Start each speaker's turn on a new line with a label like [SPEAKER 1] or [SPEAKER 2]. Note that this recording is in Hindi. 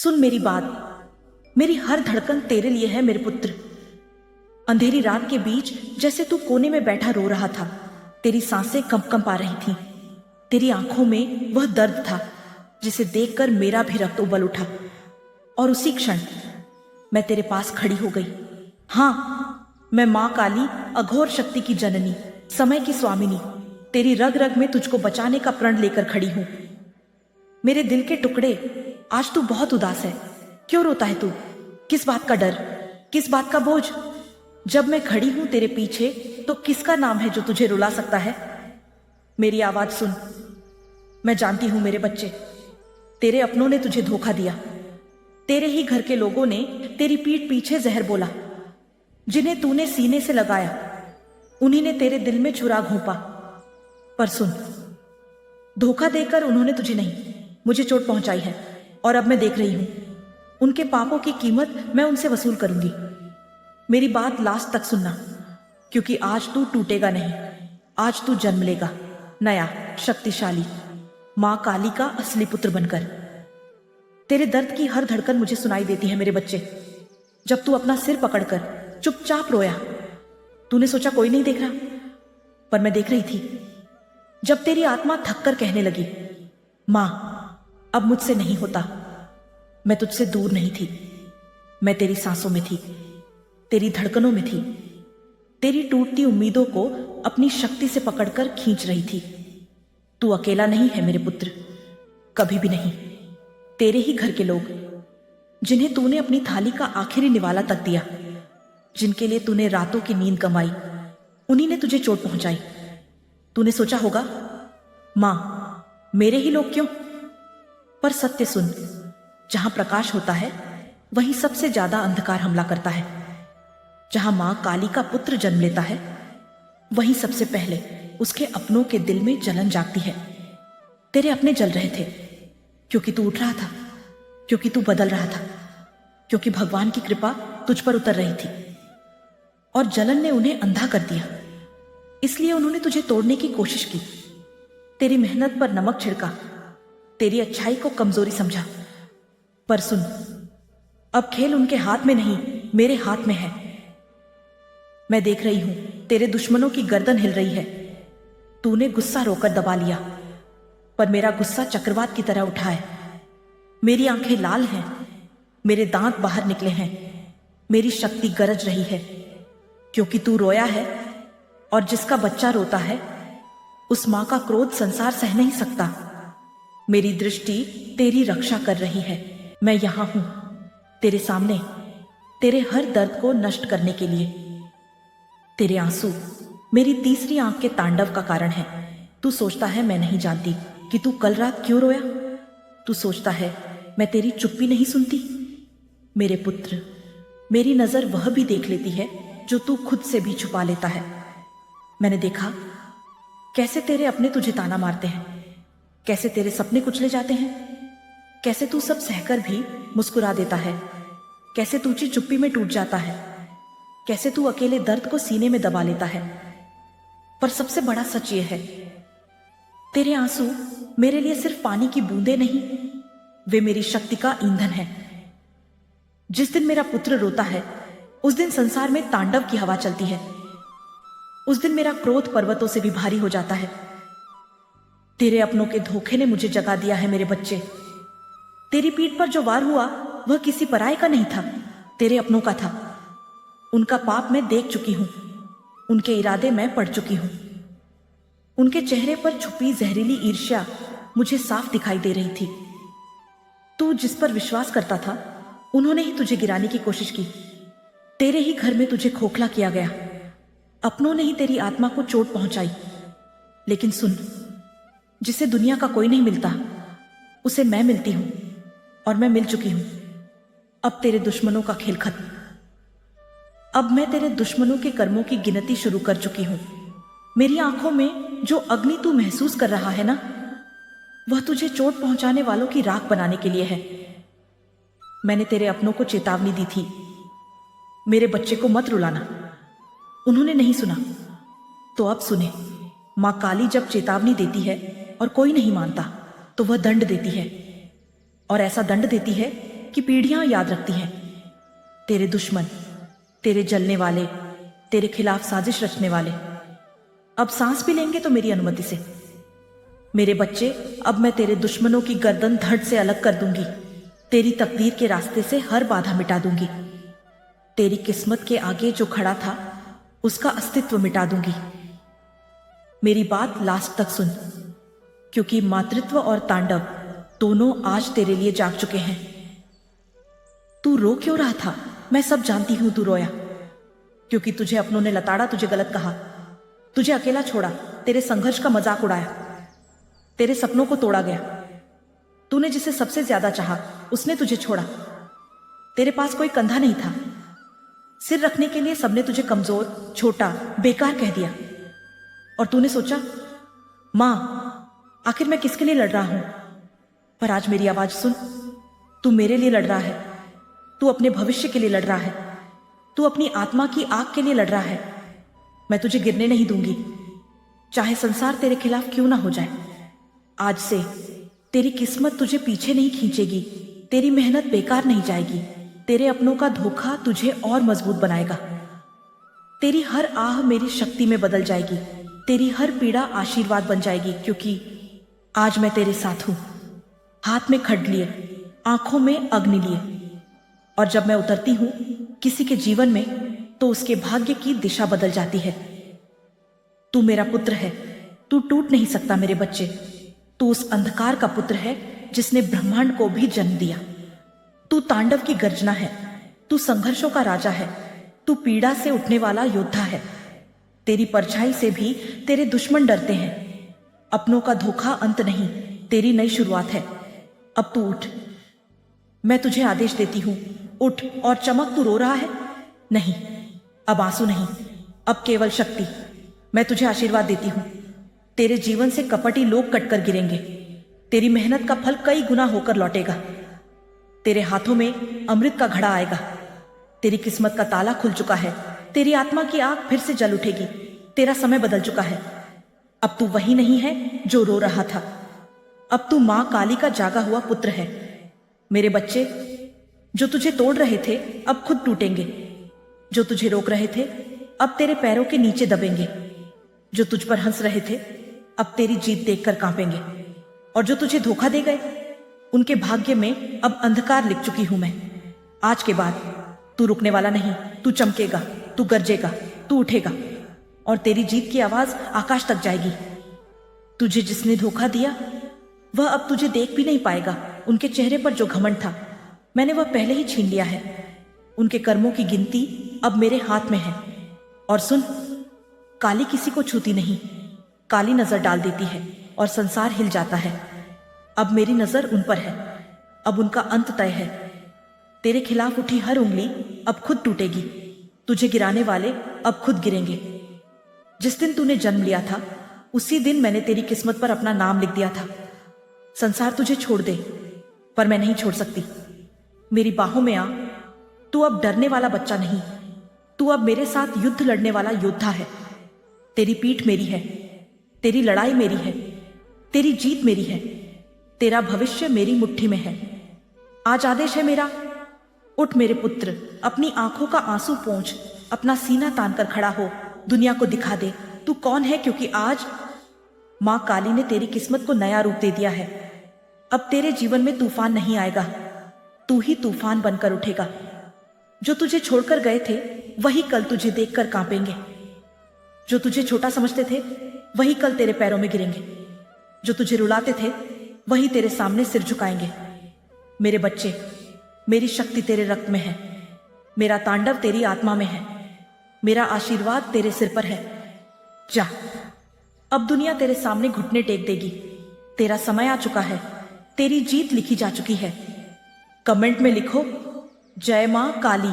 [SPEAKER 1] सुन मेरी बात, मेरी हर धड़कन तेरे लिए है मेरे पुत्र। अंधेरी रात के बीच जैसे तू कोने में बैठा रो रहा था, तेरी सांसें कंप आ रही थीं। तेरी आंखों में वह दर्द था जिसे देखकर मेरा भी रक्त उबल उठा। और उसी क्षण मैं तेरे पास खड़ी हो गई। हाँ, मैं मां काली, अघोर शक्ति की जननी, समय की स्वामिनी, तेरी रग रग में तुझको बचाने का प्रण लेकर खड़ी हूं। मेरे दिल के टुकड़े, आज तू बहुत उदास है। क्यों रोता है तू? किस बात का डर, किस बात का बोझ? जब मैं खड़ी हूं तेरे पीछे तो किसका नाम है जो तुझे रुला सकता है? मेरी आवाज सुन। मैं जानती हूं मेरे बच्चे, तेरे अपनों ने तुझे धोखा दिया। तेरे ही घर के लोगों ने तेरी पीठ पीछे जहर बोला। जिन्हें तूने सीने से लगाया, उन्हीं ने तेरे दिल में छुरा घोंपा। पर सुन, धोखा देकर उन्होंने तुझे नहीं, मुझे चोट पहुंचाई है। और अब मैं देख रही हूं, उनके पापों की कीमत मैं उनसे वसूल करूंगी। मेरी बात लास्ट तक सुनना, क्योंकि आज तू टूटेगा नहीं। आज तू जन्म लेगा, नया, शक्तिशाली, मां काली का असली पुत्र बनकर। तेरे दर्द की हर धड़कन मुझे सुनाई देती है मेरे बच्चे। जब तू अपना सिर पकड़कर चुपचाप रोया, तूने सोचा कोई नहीं देख रहा, पर मैं देख रही थी। जब तेरी आत्मा थककर कहने लगी, मां अब मुझसे नहीं होता, मैं तुझसे दूर नहीं थी। मैं तेरी सांसों में थी, तेरी धड़कनों में थी, तेरी टूटती उम्मीदों को अपनी शक्ति से पकड़कर खींच रही थी। तू अकेला नहीं है मेरे पुत्र, कभी भी नहीं। तेरे ही घर के लोग, जिन्हें तूने अपनी थाली का आखिरी निवाला तक दिया, जिनके लिए तूने रातों की नींद कमाई, उन्हीं ने तुझे चोट पहुंचाई। तूने सोचा होगा, मां मेरे ही लोग क्यों? पर सत्य सुन, जहां प्रकाश होता है वहीं सबसे ज्यादा अंधकार हमला करता है। जहां मां काली का पुत्र जन्म लेता है, वहीं सबसे पहले उसके अपनों के दिल में जलन जागती है। तेरे अपने जल रहे थे, क्योंकि तू उठ रहा था, क्योंकि तू बदल रहा था, क्योंकि भगवान की कृपा तुझ पर उतर रही थी। और जलन ने उन्हें अंधा कर दिया, इसलिए उन्होंने तुझे तोड़ने की कोशिश की। तेरी मेहनत पर नमक छिड़का, तेरी अच्छाई को कमजोरी समझा। पर सुन, अब खेल उनके हाथ में नहीं, मेरे हाथ में है। मैं देख रही हूं, तेरे दुश्मनों की गर्दन हिल रही है। तूने गुस्सा रोकर दबा लिया, पर मेरा गुस्सा चक्रवात की तरह उठा है। मेरी आंखें लाल हैं, मेरे दांत बाहर निकले हैं, मेरी शक्ति गरज रही है, क्योंकि तू रोया है। और जिसका बच्चा रोता है, उस मां का क्रोध संसार सह नहीं सकता। मेरी दृष्टि तेरी रक्षा कर रही है। मैं यहां हूं, तेरे सामने, तेरे हर दर्द को नष्ट करने के लिए। तेरे आंसू मेरी तीसरी आंख के तांडव का कारण है। तू सोचता है मैं नहीं जानती कि तू कल रात क्यों रोया। तू सोचता है मैं तेरी चुप्पी नहीं सुनती। मेरे पुत्र, मेरी नजर वह भी देख लेती है जो तू खुद से भी छुपा लेता है। मैंने देखा कैसे तेरे अपने तुझे ताना मारते हैं, कैसे तेरे सपने कुचले जाते हैं, कैसे तू सब सहकर भी मुस्कुरा देता है, कैसे तू चुप्पी में टूट जाता है, कैसे तू अकेले दर्द को सीने में दबा लेता है। पर सबसे बड़ा सच यह है, तेरे आंसू मेरे लिए सिर्फ पानी की बूंदें नहीं, वे मेरी शक्ति का ईंधन है। जिस दिन मेरा पुत्र रोता है, उस दिन संसार में तांडव की हवा चलती है। उस दिन मेरा क्रोध पर्वतों से भी भारी हो जाता है। तेरे अपनों के धोखे ने मुझे जगा दिया है मेरे बच्चे। तेरी पीठ पर जो वार हुआ वह किसी पराये का नहीं था, तेरे अपनों का था। उनका पाप मैं देख चुकी हूं, उनके इरादे मैं पढ़ चुकी हूं। उनके चेहरे पर छुपी जहरीली ईर्ष्या मुझे साफ दिखाई दे रही थी। तू जिस पर विश्वास करता था, उन्होंने ही तुझे गिराने की कोशिश की। तेरे ही घर में तुझे खोखला किया गया, अपनों ने ही तेरी आत्मा को चोट पहुंचाई। लेकिन सुन, जिसे दुनिया का कोई नहीं मिलता, उसे मैं मिलती हूं, और मैं मिल चुकी हूं। अब तेरे दुश्मनों का खेल खत्म। अब मैं तेरे दुश्मनों के कर्मों की गिनती शुरू कर चुकी हूं। मेरी आंखों में जो अग्नि तू महसूस कर रहा है ना, वह तुझे चोट पहुंचाने वालों की राख बनाने के लिए है। मैंने तेरे अपनों को चेतावनी दी थी, मेरे बच्चे को मत रुलाना। उन्होंने नहीं सुना, तो अब सुने। मां काली जब चेतावनी देती है और कोई नहीं मानता, तो वह दंड देती है। और ऐसा दंड देती है कि पीढ़ियां याद रखती हैं। तेरे दुश्मन, तेरे जलने वाले, तेरे खिलाफ साजिश रचने वाले अब सांस भी लेंगे तो मेरी अनुमति से। मेरे बच्चे, अब मैं तेरे दुश्मनों की गर्दन धड़ से अलग कर दूंगी। तेरी तकदीर के रास्ते से हर बाधा मिटा दूंगी। तेरी किस्मत के आगे जो खड़ा था उसका अस्तित्व मिटा दूंगी। मेरी बात लास्ट तक सुन, क्योंकि मातृत्व और तांडव दोनों आज तेरे लिए जाग चुके हैं। तू रो क्यों रहा था? मैं सब जानती हूं तू रोया क्योंकि तुझे अपनों ने लताड़ा, तुझे गलत कहा, तुझे अकेला छोड़ा, तेरे संघर्ष का मजाक उड़ाया, तेरे सपनों को तोड़ा गया। तूने जिसे सबसे ज्यादा चाहा उसने तुझे छोड़ा। तेरे पास कोई कंधा नहीं था, सिर रखने के लिए सबने तुझे कमजोर, छोटा, बेकार कह दिया। और तूने सोचा, मां आखिर मैं किसके लिए लड़ रहा हूं? पर आज मेरी आवाज सुन, तू मेरे लिए लड़ रहा है, तू अपने भविष्य के लिए लड़ रहा है, तू अपनी आत्मा की आग के लिए लड़ रहा है। मैं तुझे गिरने नहीं दूंगी, चाहे संसार तेरे खिलाफ क्यों ना हो जाए। आज से तेरी किस्मत तुझे पीछे नहीं खींचेगी, तेरी मेहनत बेकार नहीं जाएगी, तेरे अपनों का धोखा तुझे और मजबूत बनाएगा। तेरी हर आह मेरी शक्ति में बदल जाएगी, तेरी हर पीड़ा आशीर्वाद बन जाएगी, क्योंकि आज मैं तेरे साथ हूं। हाथ में खड्ग लिए, आंखों में अग्नि लिए, और जब मैं उतरती हूं किसी के जीवन में तो उसके भाग्य की दिशा बदल जाती है। तू मेरा पुत्र है, तू टूट नहीं सकता मेरे बच्चे। तू उस अंधकार का पुत्र है जिसने ब्रह्मांड को भी जन्म दिया। तू तांडव की गर्जना है, तू संघर्षों का राजा है, तू पीड़ा से उठने वाला योद्धा है। तेरी परछाई से भी तेरे दुश्मन डरते हैं। अपनों का धोखा अंत नहीं, तेरी नई शुरुआत है। अब तू उठ, मैं तुझे आदेश देती हूं, उठ और चमक। तू रो रहा है? नहीं, अब आंसू नहीं, अब केवल शक्ति। मैं तुझे आशीर्वाद देती हूं, तेरे जीवन से कपटी लोग कटकर गिरेंगे, तेरी मेहनत का फल कई गुना होकर लौटेगा। तेरे हाथों में अमृत का घड़ा आएगा, तेरी किस्मत का ताला खुल चुका है, तेरी आत्मा की आग फिर से जल उठेगी, तेरा समय बदल चुका है। अब तू वही नहीं है जो रो रहा था, अब तू मां काली का जागा हुआ पुत्र है। मेरे बच्चे, जो तुझे तोड़ रहे थे अब खुद टूटेंगे, जो तुझे रोक रहे थे अब तेरे पैरों के नीचे दबेंगे, जो तुझ पर हंस रहे थे अब तेरी जीत देखकर कांपेंगे, और जो तुझे धोखा दे गए उनके भाग्य में अब अंधकार लिख चुकी हूं मैं। आज के बाद तू रुकने वाला नहीं, तू चमकेगा, तू गरजेगा, तू उठेगा, और तेरी जीत की आवाज आकाश तक जाएगी। तुझे जिसने धोखा दिया वह अब तुझे देख भी नहीं पाएगा। उनके चेहरे पर जो घमंड था मैंने वह पहले ही छीन लिया है। उनके कर्मों की गिनती अब मेरे हाथ में है। और सुन, काली किसी को छूती नहीं, काली नजर डाल देती है और संसार हिल जाता है। अब मेरी नजर उन पर है, अब उनका अंत तय है। तेरे खिलाफ उठी हर उंगली अब खुद टूटेगी, तुझे गिराने वाले अब खुद गिरेंगे। जिस दिन तूने जन्म लिया था उसी दिन मैंने तेरी किस्मत पर अपना नाम लिख दिया था। संसार तुझे छोड़ दे पर मैं नहीं छोड़ सकती। मेरी बाहों में आ, तू अब डरने वाला बच्चा नहीं, तू अब मेरे साथ युद्ध लड़ने वाला योद्धा है। तेरी पीठ मेरी है, तेरी लड़ाई मेरी है, तेरी जीत मेरी है, तेरा भविष्य मेरी मुट्ठी में है। आज आदेश है मेरा, उठ मेरे पुत्र, अपनी आंखों का आंसू पोंछ, अपना सीना तान कर खड़ा हो, दुनिया को दिखा दे तू कौन है, क्योंकि आज मां काली ने तेरी किस्मत को नया रूप दे दिया है। अब तेरे जीवन में तूफान नहीं आएगा, तू ही तूफान बनकर उठेगा। जो तुझे छोड़कर गए थे वही कल तुझे देखकर कांपेंगे, जो तुझे छोटा समझते थे वही कल तेरे पैरों में गिरेंगे, जो तुझे रुलाते थे वही तेरे सामने सिर झुकाएंगे। मेरे बच्चे, मेरी शक्ति तेरे रक्त में है, मेरा तांडव तेरी आत्मा में है, मेरा आशीर्वाद तेरे सिर पर है। जा, अब दुनिया तेरे सामने घुटने टेक देगी। तेरा समय आ चुका है, तेरी जीत लिखी जा चुकी है। कमेंट में लिखो, जय मां काली।